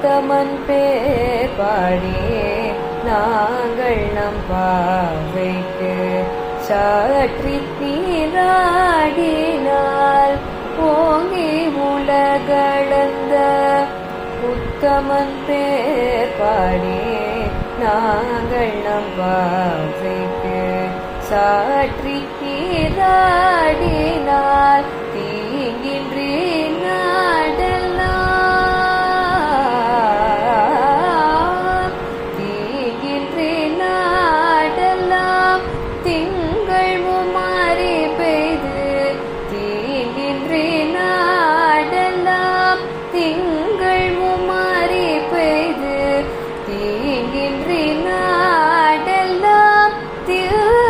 உத்தமன் பேர் பாடியே நாங்கள் நம் பாவைக்கு சாற்றி நீராடினால் ஓங்கி உலகளந்த உத்தமன் பேர் பாடியே நாங்கள் நம் பாவைக்கு சாற்றி நீராடினால் தீங்கின்றி நாடெல்லாம் தீங்கின்றி நாடெல்லாம் திங்கள் மும்மாறி பெய்து தீங்கின்றி நாடெல்லாம் திங்கள் மும்மாறி பெய்து தீங்கின்றி நாடெல்லாம் திங்கள்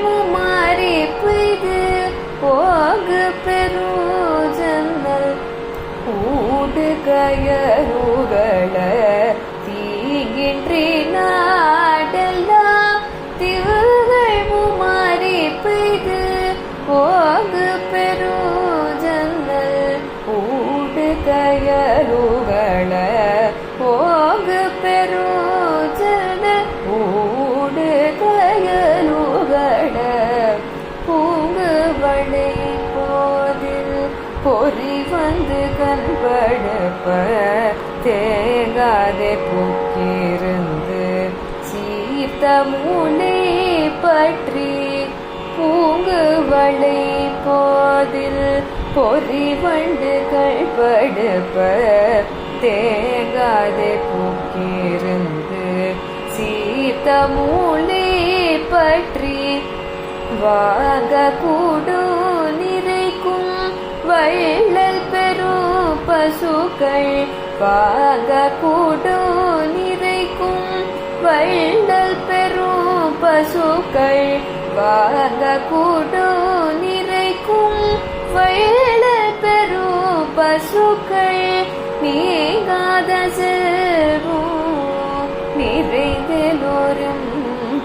மும்மாறி பெய்து போகு பெருஜன்னல் ஊடு கயருகள தீங்கின்றி நாடெல்லாம் திங்கள் மும்மாறி பெய்து போகு பெருஜன்னல் ஊடு கயருகள போகு பெருஜன்னல் ஊடு கயருகள பூங்கு வளை போதில் பொறி வந்து கண்படுப்ப தேங்காதே பூக்கிருந்து சீர்த்த மூளை பற்றி பூங்கு வளை போதில் பொறி வந்து கண்படுப்ப தேங்காதே பூக்கிருந்து சீர்த்த மூளை பற்றி வாங்க கூடு நிறைக்கும் வள்ளல் பெரும் பசுக்கள் வாங்க கூடு நிறைக்கும் வள்ளல் பெரும் பசுக்கள் வாங்க கூடு நிறைக்கும் வள்ளல் பெரும் பசுக்கள் நீங்காத செல்வம் நிறைந்தெல்லோரும்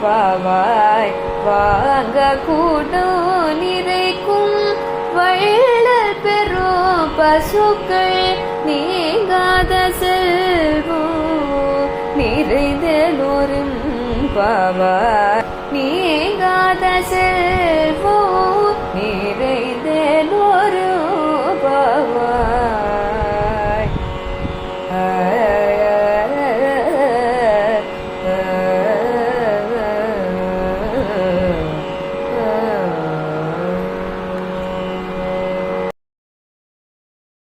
பாவாய் வாங்க கூடு நிறைக்கும் வள்ளல் பெரும் பசுக்கள் நீங்காத செல்வம் நிறைந்தெல்லோரும் பாவாய் நீங்காத செல்வம் நிறைந்தெல்லோரும்